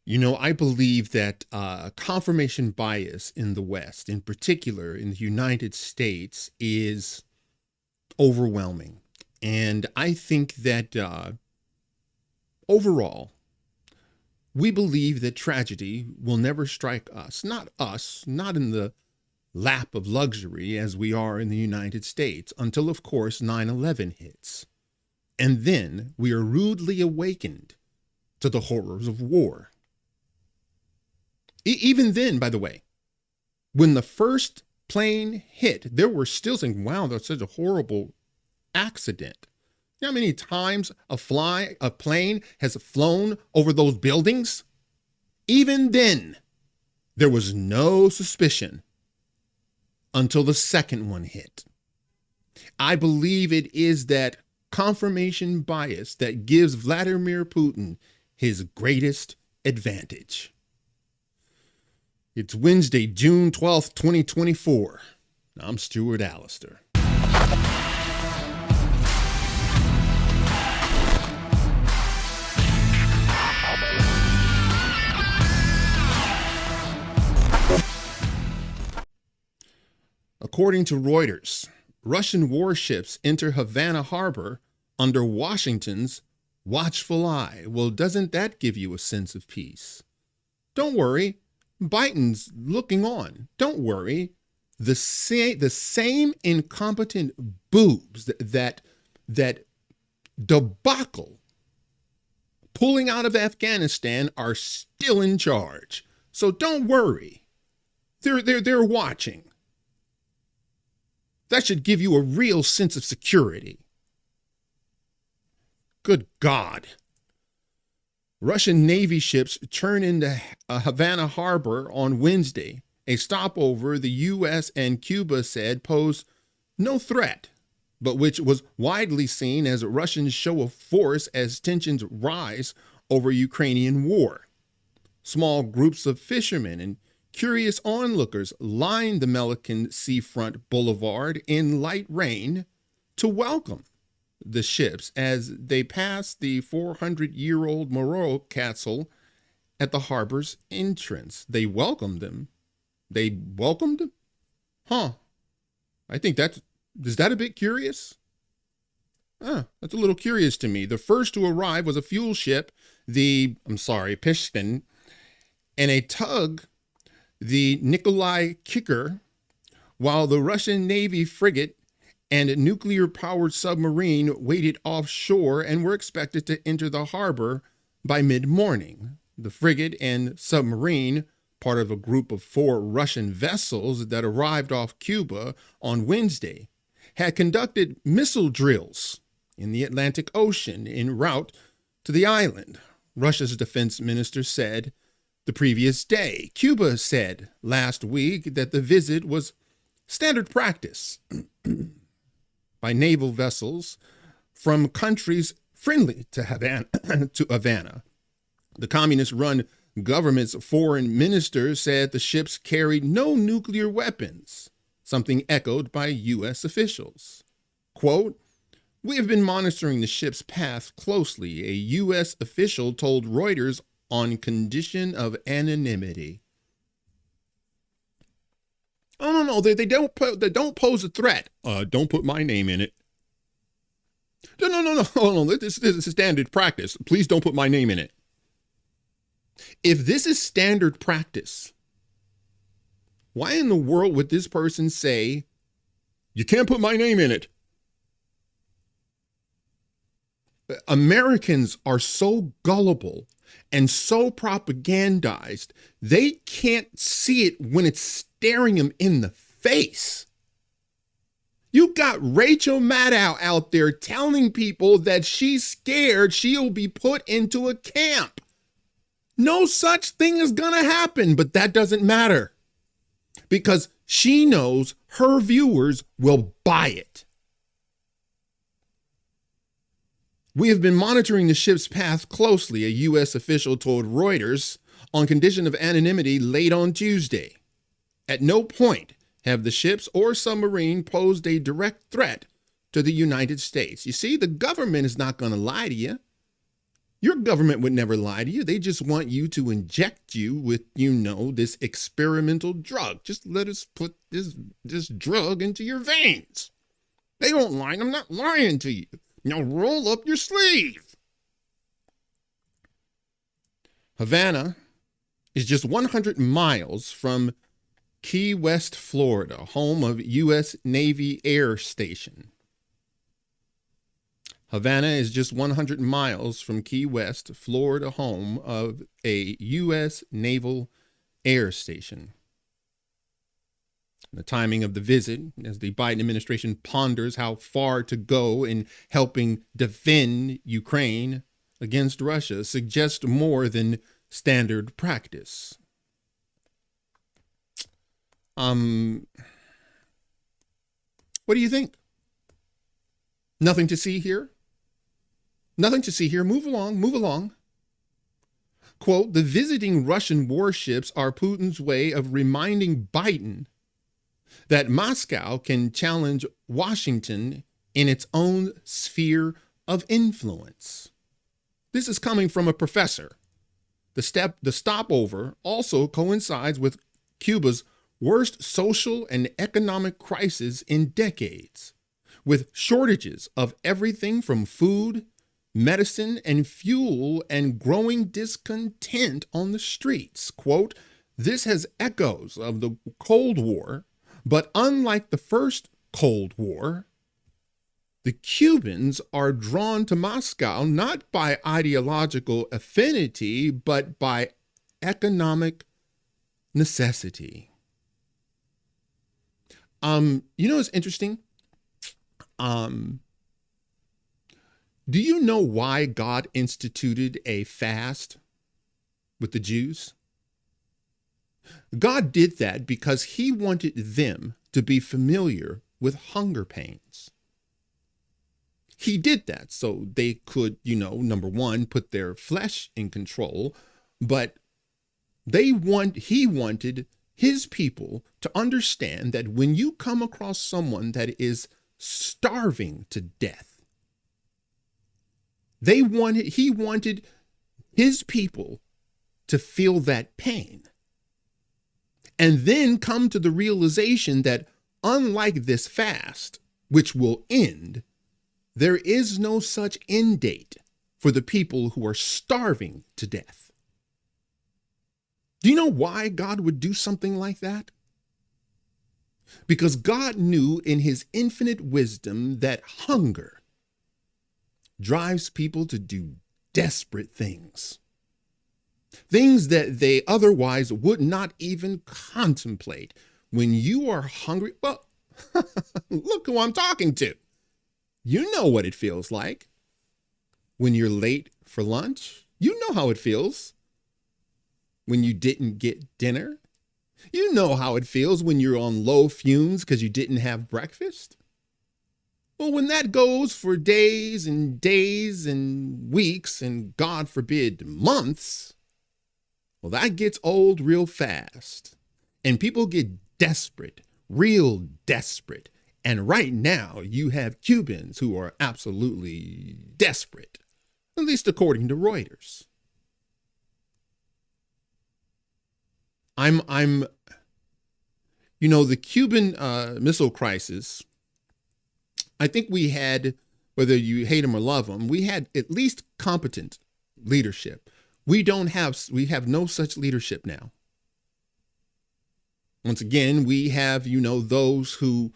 I believe that confirmation bias in the West, in particular in the United States, is overwhelming. And I think that overall, we believe that tragedy will never strike us, not in the lap of luxury as we are in the United States, until, of course, 9/11 hits. And then we are rudely awakened to the horrors of war. Even then, by the way, when the first plane hit, there were still saying, wow, that's such a horrible accident. You know how many times a plane has flown over those buildings? Even then, there was no suspicion until the second one hit. I believe it is that confirmation bias that gives Vladimir Putin his greatest advantage. It's Wednesday, June 12th, 2024. I'm Stuart Allister. According to Reuters, Russian warships enter Havana harbor under Washington's watchful eye. Well, doesn't that give you a sense of peace? Don't worry, Biden's looking on. Don't worry. The same incompetent boobs that debacle pulling out of Afghanistan are still in charge. So don't worry. They're watching. That should give you a real sense of security. Good God. Russian Navy ships turn into Havana harbor on Wednesday, a stopover the U.S. and Cuba said posed no threat, but which was widely seen as a Russian show of force as tensions rise over Ukrainian war. Small groups of fishermen and curious onlookers lined the Melican seafront boulevard in light rain to welcome the ships as they passed the 400-year-old Morro castle at the harbor's entrance. They welcomed them. They welcomed them? Huh. I think is that a bit curious? That's a little curious to me. The first to arrive was a fuel ship, Pishkin, and a tug, the Nikolai Kicker, while the Russian Navy frigate and a nuclear-powered submarine waited offshore and were expected to enter the harbor by mid-morning. The frigate and submarine, part of a group of 4 Russian vessels that arrived off Cuba on Wednesday, had conducted missile drills in the Atlantic Ocean en route to the island, Russia's defense minister said the previous day. Cuba said last week that the visit was standard practice by naval vessels from countries friendly to Havana. The communist-run government's foreign minister said the ships carried no nuclear weapons, something echoed by U.S. officials. Quote, "We have been monitoring the ship's path closely," a U.S. official told Reuters on condition of anonymity. Oh, no, they don't pose a threat. Don't put my name in it. No. This is standard practice. Please don't put my name in it. If this is standard practice, why in the world would this person say, you can't put my name in it? Americans are so gullible and so propagandized, they can't see it when it's staring them in the face. You got Rachel Maddow out there telling people that she's scared she'll be put into a camp. No such thing is gonna happen, but that doesn't matter because she knows her viewers will buy it. We have been monitoring the ship's path closely, a U.S. official told Reuters on condition of anonymity late on Tuesday. At no point have the ships or submarine posed a direct threat to the United States. You see, the government is not going to lie to you. Your government would never lie to you. They just want you to inject you with, this experimental drug. Just let us put this drug into your veins. They don't lie. I'm not lying to you. Now roll up your sleeve. Havana is just 100 miles from Key West, Florida, home of U.S. Navy Air Station. Havana is just 100 miles from Key West, Florida, home of a U.S. Naval Air Station. The timing of the visit, as the Biden administration ponders how far to go in helping defend Ukraine against Russia, suggests more than standard practice. What do you think? Nothing to see here? Nothing to see here. Move along, move along. Quote, the visiting Russian warships are Putin's way of reminding Biden that Moscow can challenge Washington in its own sphere of influence. This is coming from a professor. The stopover also coincides with Cuba's worst social and economic crisis in decades, with shortages of everything from food, medicine, and fuel, and growing discontent on the streets. Quote, this has echoes of the Cold War, but unlike the first Cold War, the Cubans are drawn to Moscow not by ideological affinity, but by economic necessity. It's interesting. Do you know why God instituted a fast with the Jews? God did that because he wanted them to be familiar with hunger pains. He did that so they could, number one, put their flesh in control, but he wanted his people to understand that when you come across someone that is starving to death, he wanted his people to feel that pain. And then come to the realization that unlike this fast, which will end, there is no such end date for the people who are starving to death. Do you know why God would do something like that? Because God knew in his infinite wisdom that hunger drives people to do desperate things. Things that they otherwise would not even contemplate. When you are hungry, well, look who I'm talking to. You know what it feels like. When you're late for lunch, you know how it feels. When you didn't get dinner, you know how it feels when you're on low fumes because you didn't have breakfast. Well, when that goes for days and days and weeks and God forbid months, well, that gets old real fast. And people get desperate, real desperate. And right now you have Cubans who are absolutely desperate, at least according to Reuters. The Cuban Missile Crisis, I think we had, whether you hate them or love them, we had at least competent leadership. We have no such leadership now. Once again, we have, those who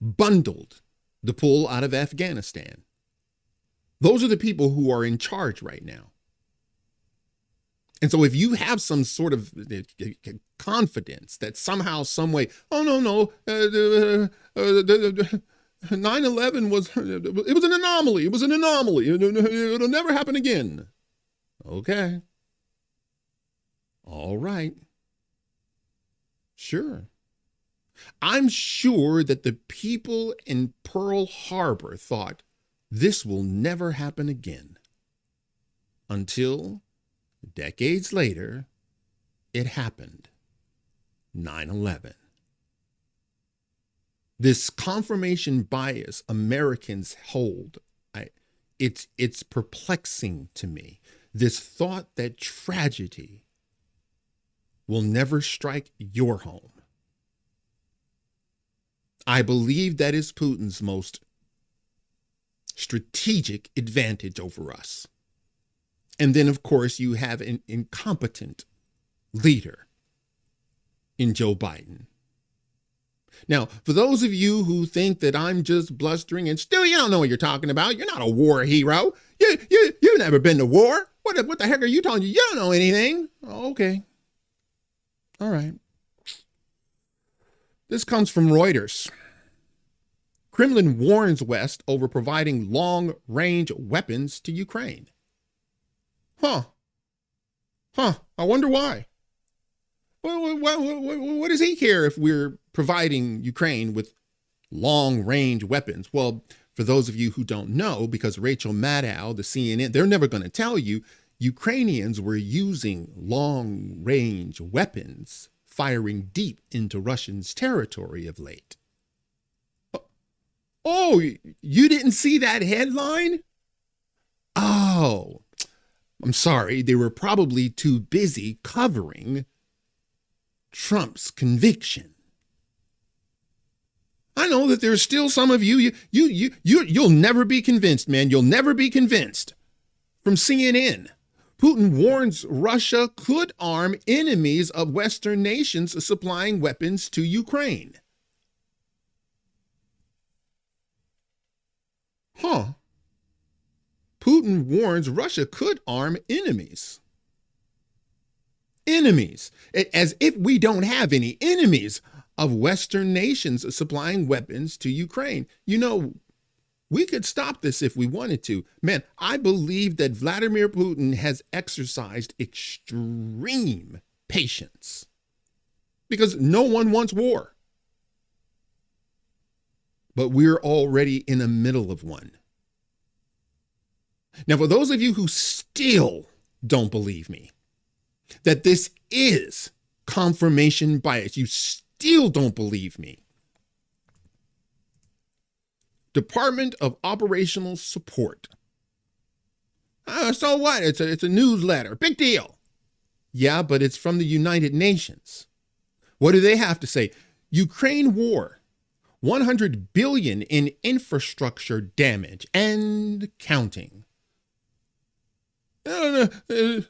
bundled the pull out of Afghanistan. Those are the people who are in charge right now. And so if you have some sort of confidence that somehow, some way, 9/11 was an anomaly. It was an anomaly. It'll never happen again. Okay. All right. Sure. I'm sure that the people in Pearl Harbor thought this will never happen again until decades later, it happened. 9/11. This confirmation bias Americans hold it's perplexing to me. This thought that tragedy will never strike your home. I believe that is Putin's most strategic advantage over us. And then, of course, you have an incompetent leader in Joe Biden. Now, for those of you who think that I'm just blustering and still you don't know what you're talking about, you're not a war hero. You've never been to war. What the heck are you talking? You don't know anything. Okay. All right. This comes from Reuters. Kremlin warns West over providing long-range weapons to Ukraine. I wonder why. What does he care if we're providing Ukraine with long-range weapons? Well, for those of you who don't know, because Rachel Maddow, the CNN, they're never going to tell you, Ukrainians were using long-range weapons, firing deep into Russians' territory of late. Oh, you didn't see that headline? Oh, I'm sorry. They were probably too busy covering Trump's conviction. I know that there's still some of you'll never be convinced, man. You'll never be convinced. From CNN, Putin warns Russia could arm enemies of Western nations supplying weapons to Ukraine. Putin warns Russia could arm enemies. Enemies, as if we don't have any enemies of Western nations supplying weapons to Ukraine. You know, we could stop this if we wanted to. Man, I believe that Vladimir Putin has exercised extreme patience because no one wants war. But we're already in the middle of one. Now, for those of you who still don't believe me, that this is confirmation bias, you still don't believe me. Department of Operational Support. So what? It's a newsletter. Big deal. Yeah, but it's from the United Nations. What do they have to say? Ukraine war. 100 billion in infrastructure damage and counting. That's a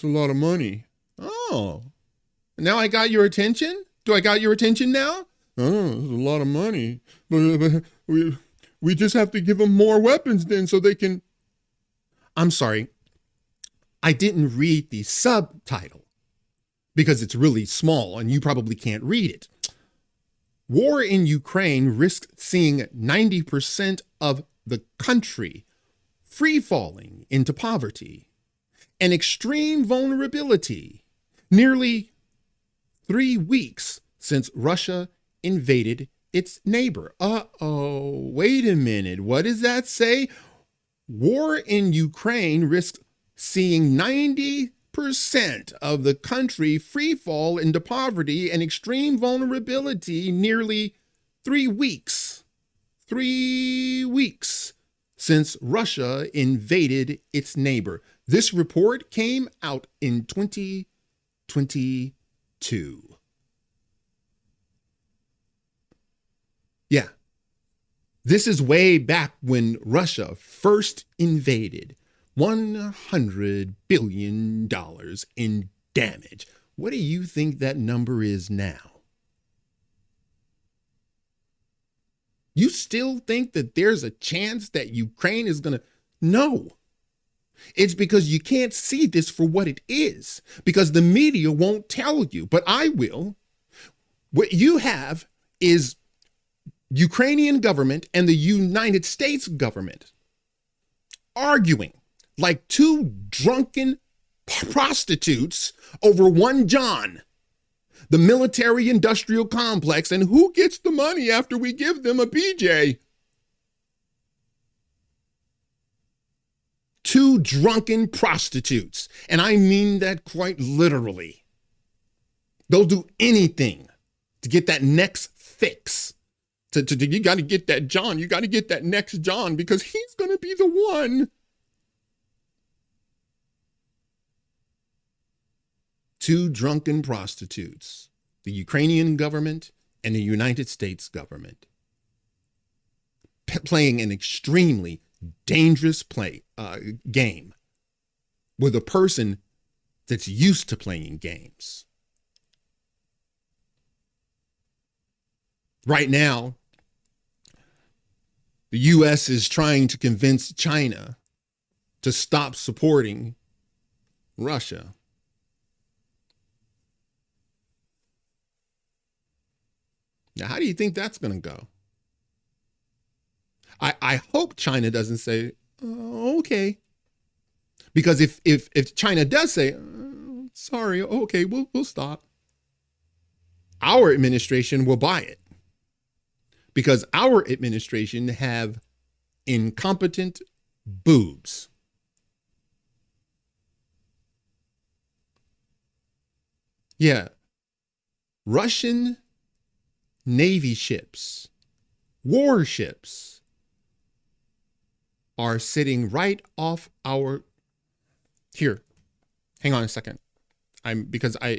lot of money. Oh, now I got your attention? Do I got your attention now? Oh, that's a lot of money. But we just have to give them more weapons then so they can. I'm sorry. I didn't read the subtitle because it's really small and you probably can't read it. War in Ukraine risks seeing 90% of the country free falling into poverty and extreme vulnerability, nearly 3 weeks since Russia invaded its neighbor. Wait a minute. What does that say? War in Ukraine risks seeing 90% of the country free fall into poverty and extreme vulnerability nearly 3 weeks. 3 weeks since Russia invaded its neighbor. This report came out in 2022. Yeah, this is way back when Russia first invaded. $100 billion in damage. What do you think that number is now? You still think that there's a chance that Ukraine is going to? No. It's because you can't see this for what it is, because the media won't tell you, but I will. What you have is Ukrainian government and the United States government arguing like two drunken prostitutes over one John, the military-industrial complex, and who gets the money after we give them a BJ. Two drunken prostitutes, and I mean that quite literally. They'll do anything to get that next fix You got to get that John. You got to get that next John because he's going to be the one. Two drunken prostitutes, the Ukrainian government and the United States government, playing an extremely dangerous game with a person that's used to playing games. Right now, the U.S. is trying to convince China to stop supporting Russia. Now, how do you think that's going to go? I hope China doesn't say, oh, okay. Because if China does say, sorry, okay, we'll stop, our administration will buy it. Because our administration have incompetent boobs. Yeah. Russian Navy ships, warships, are sitting right off our... Here, hang on a second. Because I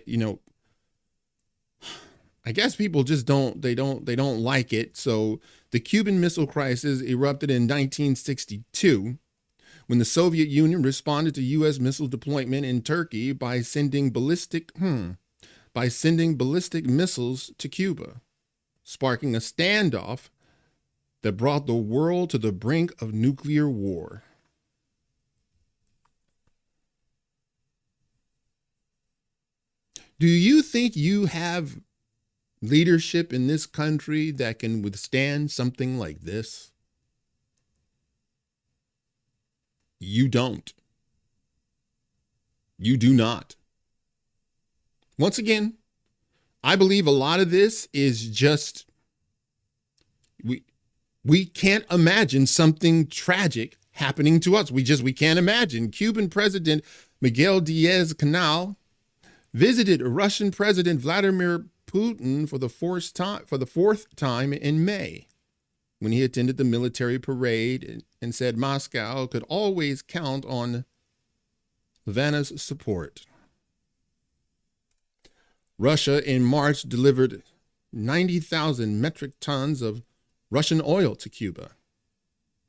guess people just don't like it. So the Cuban Missile Crisis erupted in 1962 when the Soviet Union responded to U.S. missile deployment in Turkey by sending ballistic missiles to Cuba, sparking a standoff that brought the world to the brink of nuclear war. Do you think you have leadership in this country that can withstand something like this? You don't. You do not. Once again, I believe a lot of this is just, we can't imagine something tragic happening to us. We can't imagine. Cuban President Miguel Diaz-Canel visited Russian President Vladimir Putin for the fourth time in May, when he attended the military parade and said Moscow could always count on Havana's support. Russia in March delivered 90,000 metric tons of Russian oil to Cuba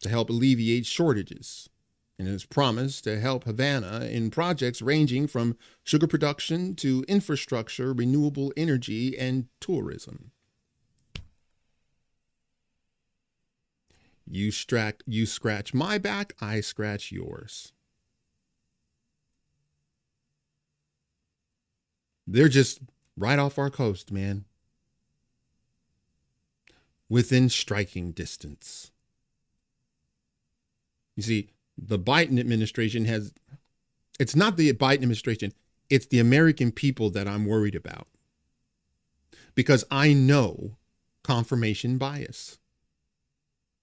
to help alleviate shortages, and has promised to help Havana in projects ranging from sugar production to infrastructure, renewable energy, and tourism. You scratch my back, I scratch yours. They're just right off our coast, man. Within striking distance. You see, the Biden administration it's not the Biden administration, it's the American people that I'm worried about. Because I know confirmation bias.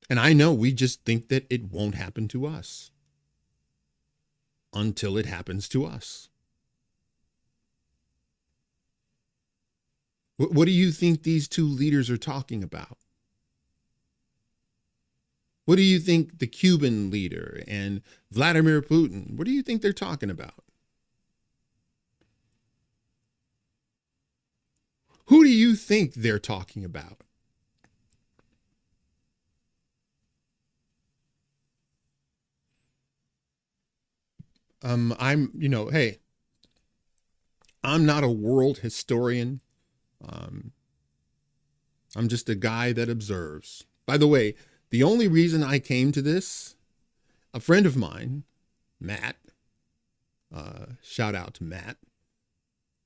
And I know we just think that it won't happen to us until it happens to us. What do you think these two leaders are talking about? What do you think the Cuban leader and Vladimir Putin, what do you think they're talking about? Who do you think they're talking about? Hey, I'm not a world historian. I'm just a guy that observes. By the way, the only reason I came to this, a friend of mine, Matt, shout out to Matt,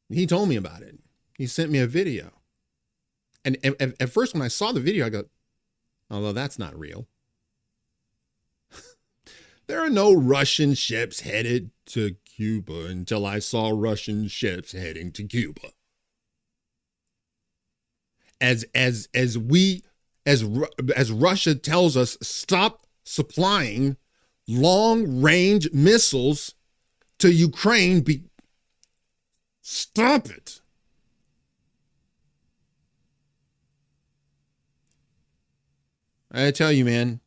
he told me about it. He sent me a video. And at first when I saw the video, I go, although that's not real. There are no Russian ships headed to Cuba until I saw Russian ships heading to Cuba. As Russia tells us, stop supplying long-range missiles to Ukraine. Stop it. I tell you, man,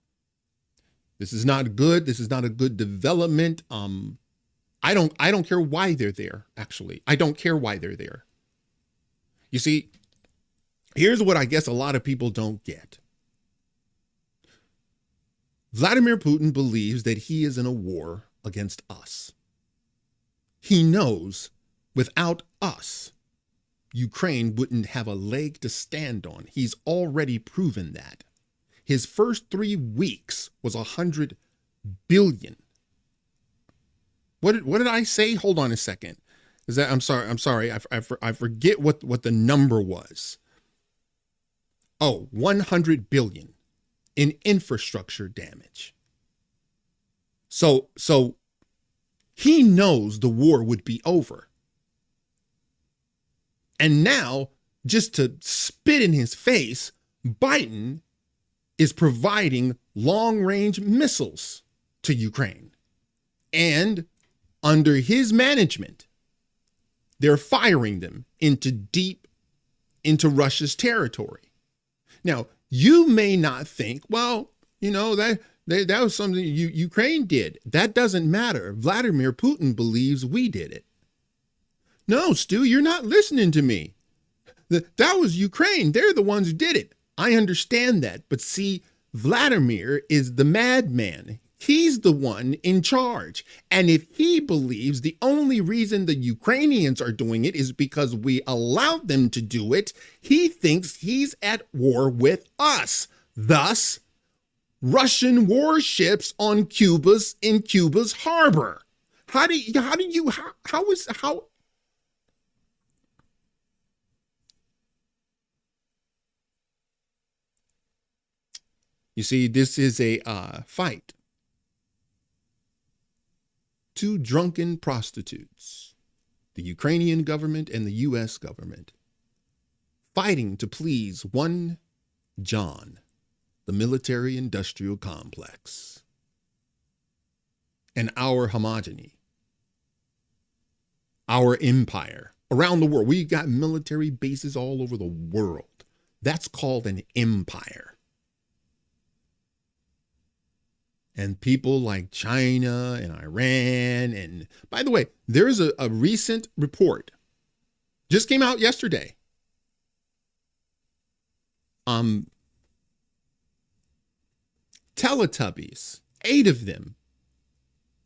this is not good. This is not a good development. I don't care why they're there, actually. I don't care why they're there. You see, here's what I guess a lot of people don't get. Vladimir Putin believes that he is in a war against us. He knows without us, Ukraine wouldn't have a leg to stand on. He's already proven that. His first 3 weeks was 100 billion. What did I say? Hold on a second. Is that I'm sorry. I forget what the number was. Oh, 100 billion in infrastructure damage. So he knows the war would be over. And now, just to spit in his face, Biden is providing long-range missiles to Ukraine. And under his management, they're firing them deep into Russia's territory. Now, you may not think, well, that was something Ukraine did. That doesn't matter. Vladimir Putin believes we did it. No, Stu, you're not listening to me. That was Ukraine. They're the ones who did it. I understand that. But see, Vladimir is the madman. He's the one in charge. And if he believes the only reason the Ukrainians are doing it is because we allowed them to do it, he thinks he's at war with us. Thus, Russian warships in Cuba's harbor. How You see, this is a fight. 2 drunken prostitutes, the Ukrainian government and the U.S. government, fighting to please one John, the military-industrial complex, and our homogeny, our empire around the world. We got military bases all over the world. That's called an empire. And people like China and Iran. And by the way, there's a recent report, just came out yesterday. Teletubbies, 8 of them,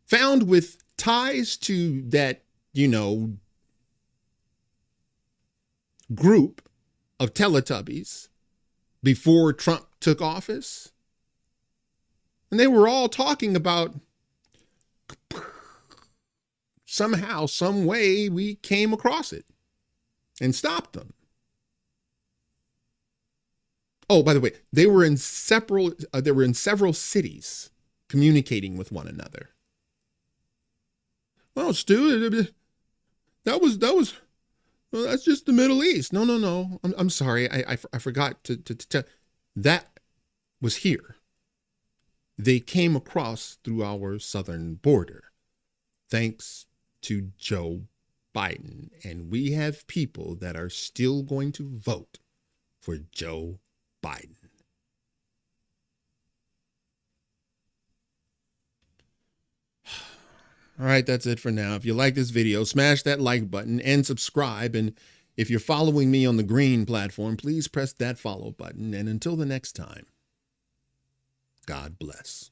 found with ties to that, group of Teletubbies before Trump took office. And they were all talking about somehow, some way we came across it and stopped them. Oh, by the way, they were in several cities communicating with one another. Well, Stu, well, that's just the Middle East. No. I'm sorry. I forgot to tell. That was here. They came across through our southern border, thanks to Joe Biden. And we have people that are still going to vote for Joe Biden. All right, that's it for now. If you like this video, smash that like button and subscribe. And if you're following me on the green platform, please press that follow button. And until the next time, God bless.